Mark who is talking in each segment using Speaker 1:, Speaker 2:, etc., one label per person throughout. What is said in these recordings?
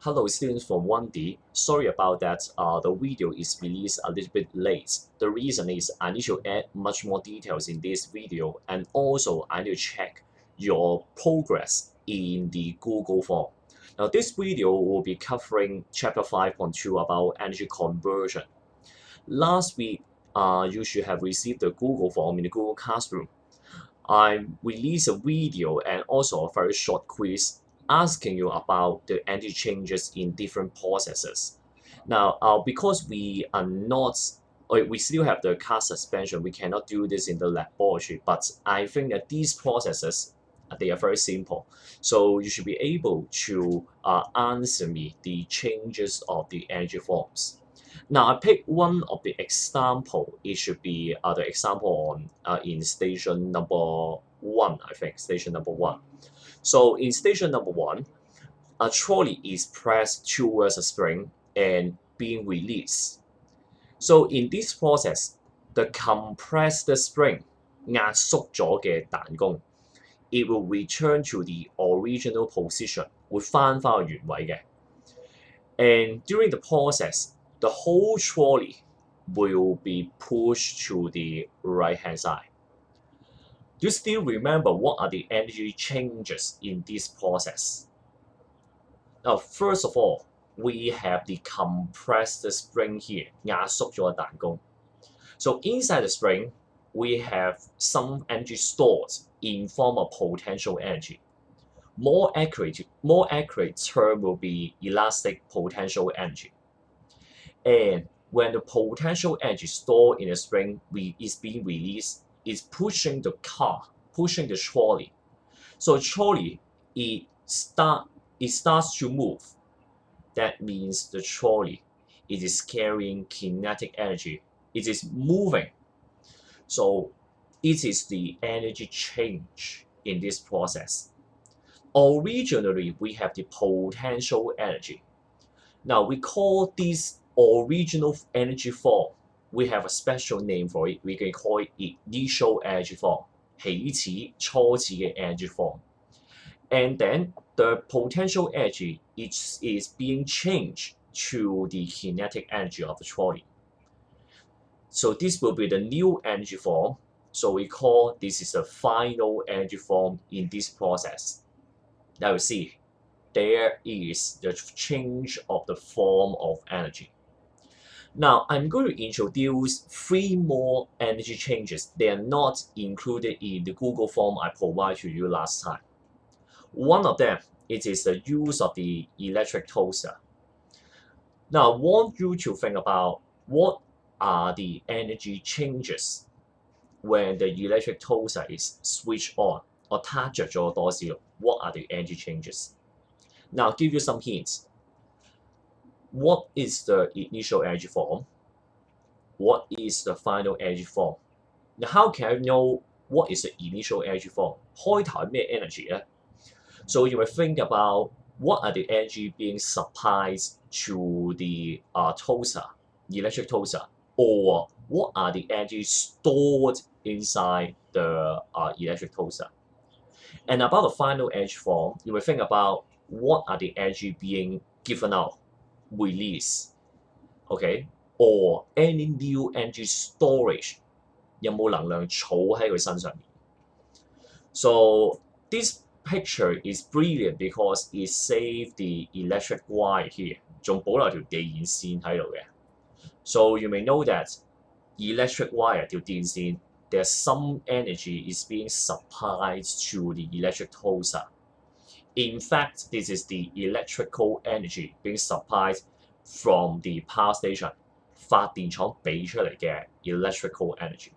Speaker 1: Hello students from 1D. Sorry about that. The video is released a little bit late. The reason is I need to add much more details in this video, and also I need to check your progress in the Google form. Now this video will be covering chapter 5.2 about energy conversion. Last week, you should have received the Google form in the Google Classroom. I released a video and also a very short quiz asking you about the energy changes in different processes. Now, because we still have the car suspension, we cannot do this in the laboratory, but I think that these processes, they are very simple. So you should be able to answer me the changes of the energy forms. Now I pick one of the example. It should be the example on in station number one. I think station number one. So in station number one, a trolley is pressed towards a spring and being released. So in this process, the compressed spring 壓縮咗嘅彈弓 it will return to the original position， 會翻返去原位嘅。And during the process, the whole trolley will be pushed to the right-hand side. Do you still remember what are the energy changes in this process? Now, first of all, we have the compressed spring here, 壓縮咗嘅彈弓. So inside the spring, we have some energy stored in form of potential energy. More accurate term will be elastic potential energy. And when the potential energy stored in the spring is being released, it's pushing the trolley. So trolley, it starts to move. That means the trolley, it is carrying kinetic energy. It is moving. So it is the energy change in this process. Originally, we have the potential energy. Now, we call this original energy form. We have a special name for it. We can call it initial energy form, 起始初始嘅 energy form. And then the potential energy is being changed to the kinetic energy of the trolley. So this will be the new energy form. So we call this is the final energy form in this process. Now you see, there is the change of the form of energy. Now I'm going to introduce 3 more energy changes. They are not included in the Google form I provided to you last time. One of them, it is the use of the electric toaster. Now I want you to think about what are the energy changes when the electric toaster is switched on or 撻着咗多少. What are the energy changes? Now I'll give you some hints. What is the initial energy form? What is the final energy form? Now how can I know what is the initial energy form? 開頭係咩 energy 咧? So you will think about what are the energy being supplied to the electric toaster, or what are the energy stored inside the electric toaster. And about the final energy form, you will think about what are the energy being given out, released, okay, or any new energy storage, 有冇能量儲喺佢身上面. So this picture is brilliant because it saved the electric wire here, 仲保留條電線喺度嘅. So you may know that electric wire 條電線, there's some energy is being supplied to the electric toaster. In fact, this is the electrical energy being supplied from the power station, 發電廠俾出嚟嘅 electrical energy.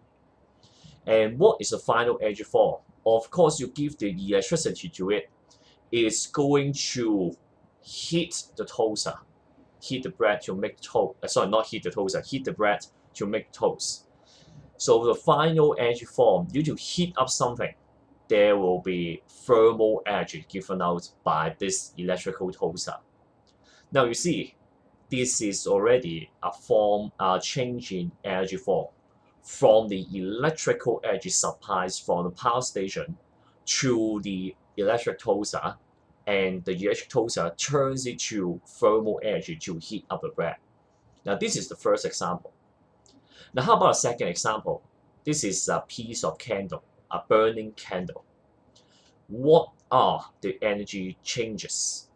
Speaker 1: And what is the final energy form? Of course, you give the electricity to it, it's going to heat the toaster, heat the bread to make toast. Sorry, not heat the toaster, heat the bread to make toast. So the final energy form, due to heat up something, there will be thermal energy given out by this electrical toaster. Now you see, this is already a change in energy form from the electrical energy supplies from the power station to the electric toaster. and the electric toaster turns it to thermal energy to heat up the bread. Now this is the first example. Now how about a second example? This is a piece of candle, a burning candle. What are the energy changes?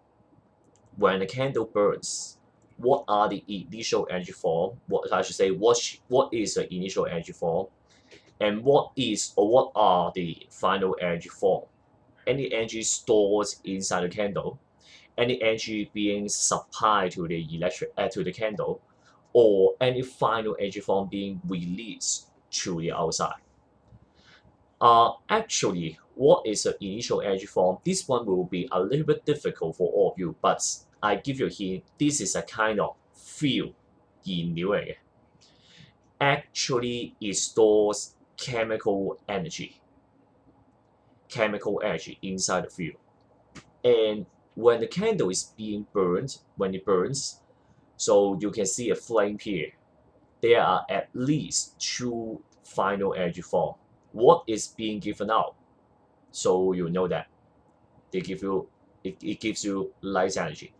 Speaker 1: When a candle burns, what are the initial energy form? What I should say, what is the initial energy form? And what are the final energy form? Any energy stored inside the candle, any energy being supplied to the candle, or any final energy form being released to the outside. Actually, what is the initial energy form? This one will be a little bit difficult for all of you, but I give you a hint. This is a kind of fuel 燃料嚟嘅。Actually, it stores chemical energy inside the fuel. And when the candle is being burned, when it burns, so you can see a flame here. There are at least two final energy forms. What is being given out? So you know that it gives you light energy,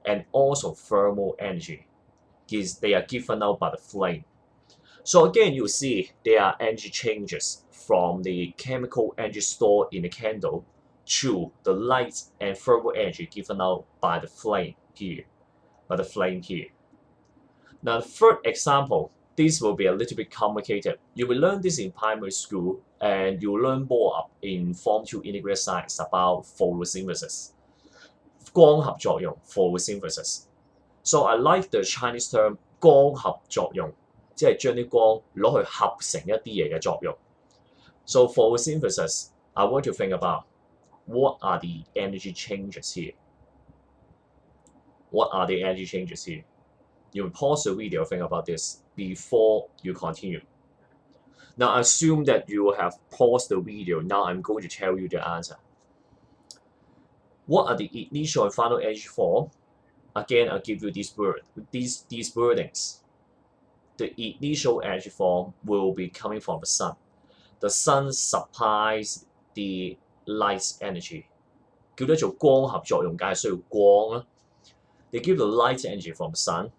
Speaker 1: and also thermal energy. They are given out by the flame. So again, you see there are energy changes from the chemical energy stored in the candle to the light and thermal energy given out by the flame here. Now the third example, this will be a little bit complicated. You will learn this in primary school, and you will learn more in Form 2 integrated science about photosynthesis. 光合作用 photosynthesis. So I like the Chinese term 光合作用，即係將啲光攞去合成一啲嘢嘅作用。So photosynthesis, I want to think about what are the energy changes here. What are the energy changes here? You will pause the video, think about this before you continue. Now assume that you have paused the video. Now I'm going to tell you the answer. What are the initial and final energy form? Again, I'll give you these wordings. The initial energy form will be coming from the sun. The sun supplies the light energy. 叫得做光合作用，梗係需要光啦。They give the light energy from the sun.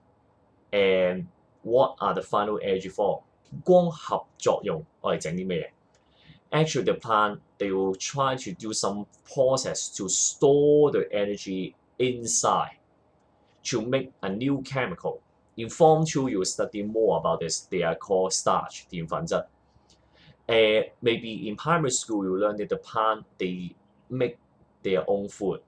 Speaker 1: And what are the final energy form? 光合作用我哋整啲咩嘢 ？Actually, the plant they will try to do some process to store the energy inside to make a new chemical. In Form 2, you will study more about this. They are called starch, 澱粉質。Maybe in primary school, you learn that the plant they make their own food.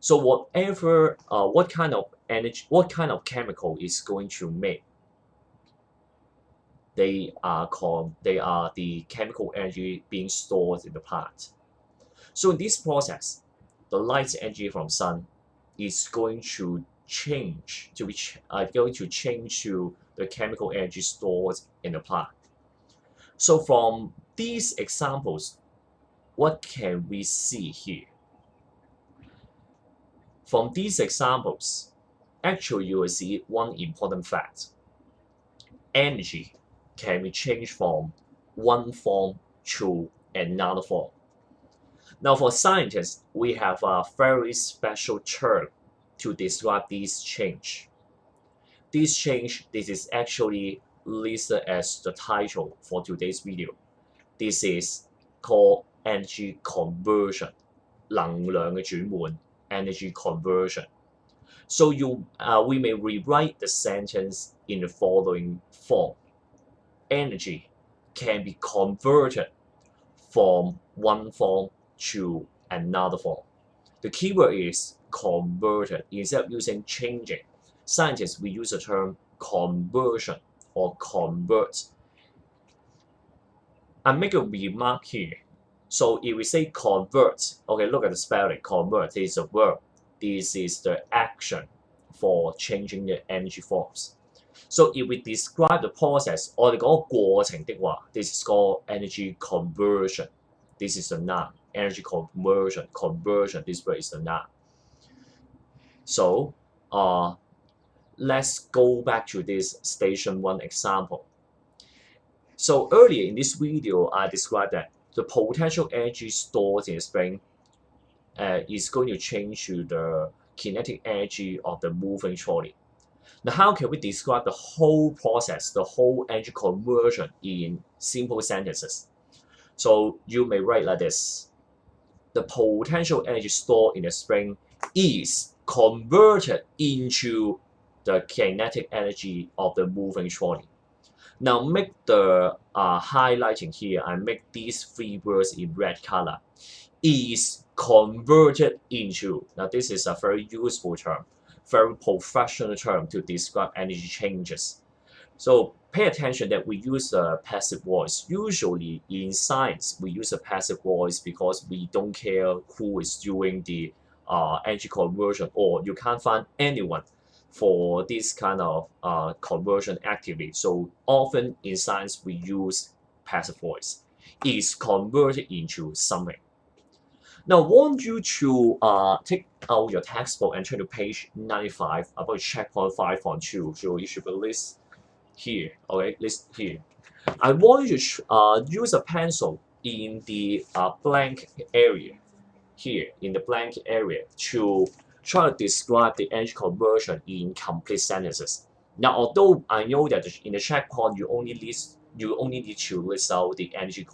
Speaker 1: So whatever, what kind of chemical is going to make? They are the chemical energy being stored in the plant. So in this process, the light energy from sun is going to change to the chemical energy stored in the plant. So from these examples, what can we see here? From these examples, actually you will see one important fact. Energy can be changed from one form to another form. Now for scientists, we have a very special term to describe this change. This is actually listed as the title for today's video. This is called energy conversion, 能量嘅轉換 energy conversion. So we may rewrite the sentence in the following form. Energy can be converted from one form to another form. The keyword is converted. Instead of using changing, scientists we use the term conversion or convert. I make a remark here. So if we say convert, okay, look at the spelling. Convert is a verb. This is the action for changing the energy forms. So if we describe the process, 我哋講個過程的話 this is called energy conversion. This is the noun. Energy conversion. This word is the noun. So let's go back to this station 1 example. So earlier in this video, I described that the potential energy stored in the spring is going to change to the kinetic energy of the moving trolley. Now, how can we describe the whole process, the whole energy conversion in simple sentences? So you may write like this. The potential energy stored in the spring is converted into the kinetic energy of the moving trolley. Now make the highlighting here and make these three words in red color. Is converted into. Now this is a very useful term, very professional term to describe energy changes. So pay attention that we use a passive voice. Usually in science, we use a passive voice because we don't care who is doing the energy conversion, or you can't find anyone for this kind of conversion activity. So often in science, we use passive voice. Is converted into something. Now, I want you to take out your textbook and turn to page 95 about checkpoint 5.2. So it should be list here, okay, list here. I want you to use a pencil in the blank area here, in the blank area, to try to describe the energy conversion in complete sentences. Now, although I know that in the checkpoint you only need to list out the energy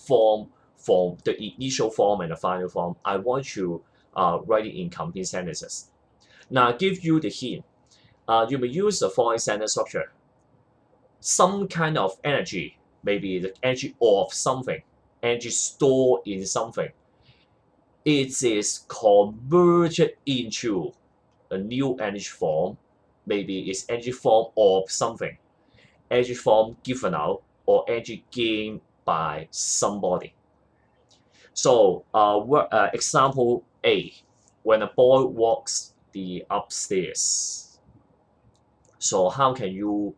Speaker 1: form from the initial form and the final form. I want you to write it in complete sentences. Now, I give you the hint. You may use the following sentence structure. Some kind of energy, maybe the energy of something, energy stored in something. It is converted into a new energy form. Maybe it's energy form of something, energy form given out, or energy gained by somebody. So, example A, when a boy walks the upstairs. So how can you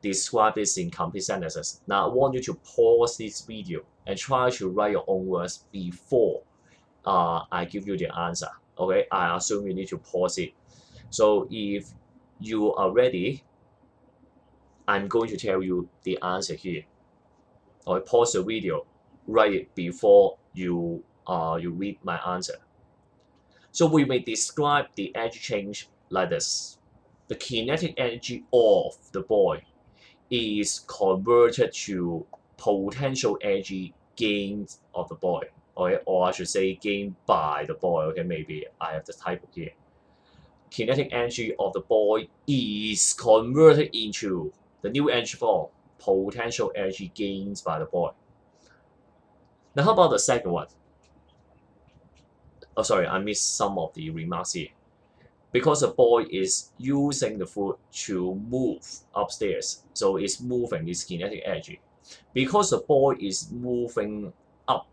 Speaker 1: describe this in complete sentences? Now, I want you to pause this video and try to write your own words before I give you the answer. Okay, I assume you need to pause it. So if you are ready, I'm going to tell you the answer here. Okay, pause the video, write it before you read my answer. So we may describe the energy change like this. The kinetic energy of the boy is converted to potential energy gained of the boy, okay? Or I should say gained by the boy. Okay, maybe I have the typo here. Kinetic energy of the boy is converted into the new energy form, potential energy gained by the boy. Now, how about the second one? Oh, sorry, I missed some of the remarks here. Because the boy is using the foot to move upstairs, so it's moving its kinetic energy. Because the boy is moving up,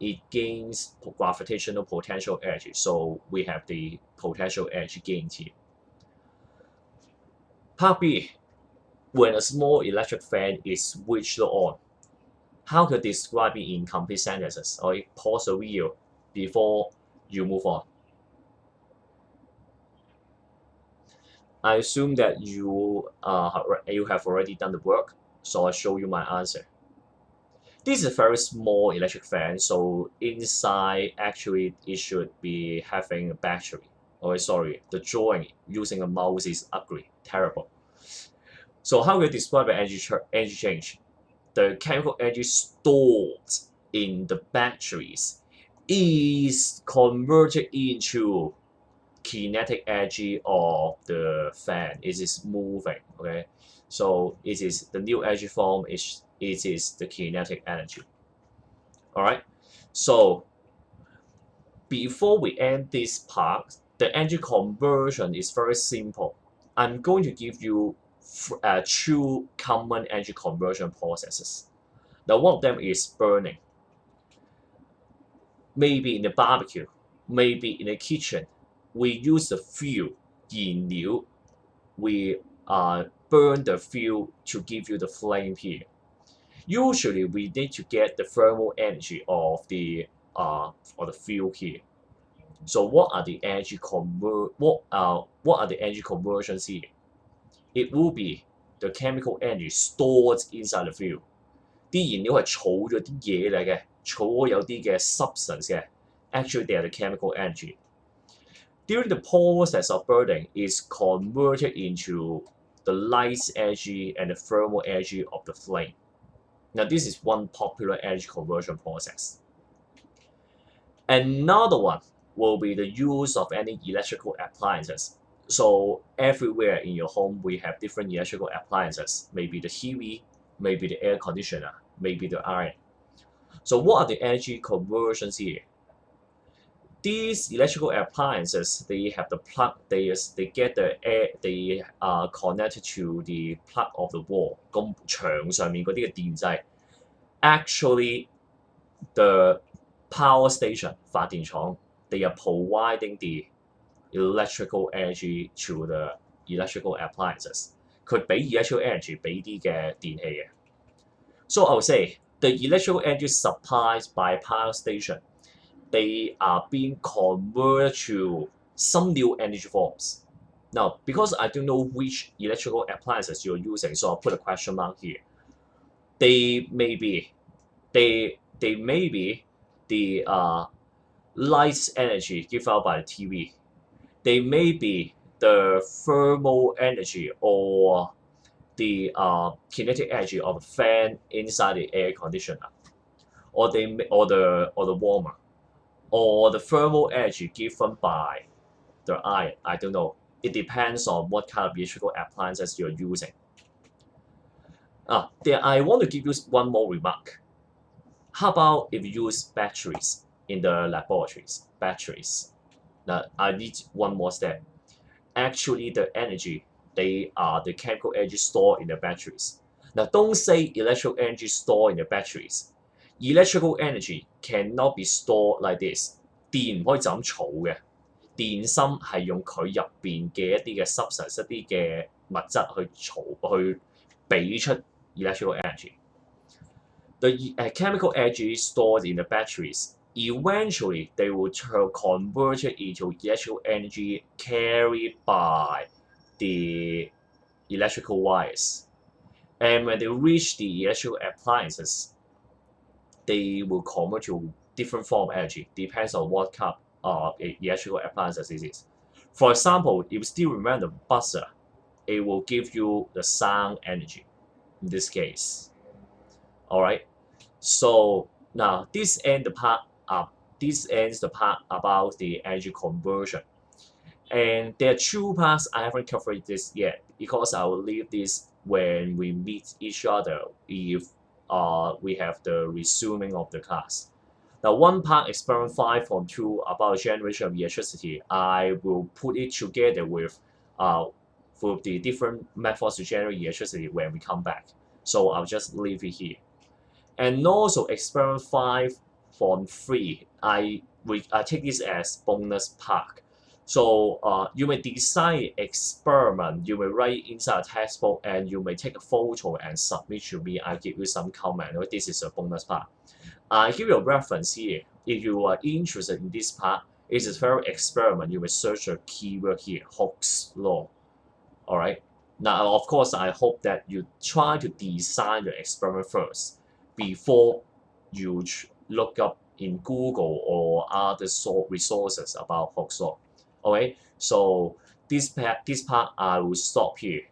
Speaker 1: it gains gravitational potential energy. So we have the potential energy gain here. Part B, when a small electric fan is switched on, how to describe it in complete sentences? Or pause the video before you move on. I assume that you have already done the work, so I'll show you my answer. This is a very small electric fan, so inside actually it should be having a battery. Oh, sorry, the drawing using a mouse is ugly, terrible. So how do you describe the energy change? The chemical energy stored in the batteries is converted into kinetic energy of the fan. It is moving, okay? So it is the new energy form, it is the kinetic energy. All right, so before we end this part, the energy conversion is very simple. I'm going to give you two common energy conversion processes. Now, one of them is burning. Maybe in the barbecue, maybe in the kitchen, we use the fuel, 燃料. We burn the fuel to give you the flame here. Usually, we need to get the thermal energy of the fuel here. So, what are the energy conversions here? It will be the chemical energy stored inside the fuel. 啲燃料係儲咗啲嘢嚟嘅，儲咗有啲嘅 substance 嘅 Actually, they are the chemical energy. During the process of burning, is converted into the light energy and the thermal energy of the flame. Now, this is one popular energy conversion process. Another one will be the use of any electrical appliances. So everywhere in your home, we have different electrical appliances. Maybe the TV, maybe the air conditioner, maybe the iron. So what are the energy conversions here? These electrical appliances, they have the plug, they get the air, they are connected to the plug of the wall. 咁牆上面嗰啲嘅電掣 actually the power station 發電廠 they are providing the electrical energy to the electrical appliances. 佢俾 electrical energy 俾啲嘅電器嘅。So I would say the electrical energy supplied by power station, they are being converted to some new energy forms. Now, because I don't know which electrical appliances you're using, so I'll put a question mark here. They may be the light energy given out by the TV. They may be the thermal energy or the kinetic energy of the fan inside the air conditioner, or the warmer, or the thermal energy given by the iron. I don't know. It depends on what kind of electrical appliances you're using. Then I want to give you one more remark. How about if you use batteries in the laboratories? Batteries. Now, I need one more step. Actually, the energy, they are the chemical energy stored in the batteries. Now, don't say electrical energy stored in the batteries. Electrical energy cannot be stored like this. 電唔可以就咁儲嘅，電芯係用佢入邊嘅一啲嘅 substance 一啲嘅物質去儲去俾出 electrical energy. The chemical energy stored in the batteries, eventually they will convert it into electrical energy carried by the electrical wires. And when they reach the electrical appliances, they will convert to different form of energy, depends on what kind of electrical appliances it is. For example, if you still remember the buzzer, it will give you the sound energy in this case. Alright, so now this ends the part about the energy conversion. And there are two parts I haven't covered this yet because I will leave this when we meet each other if we have the resuming of the class. Now, one part, experiment 5.2 about generation of electricity, I will put it together with the different methods to generate electricity when we come back. So I'll just leave it here. And also experiment 5.3, I take this as bonus part. So you may design experiment, you may write inside a textbook, and you may take a photo and submit to me. I give you some comment. This is a bonus part. I give you a reference here. If you are interested in this part, it's a very experiment. You may search a keyword here, Hooke's law. All right. Now, of course, I hope that you try to design your experiment first before you look up in Google or other resources about Hooke's law. Okay, so this part I will stop here.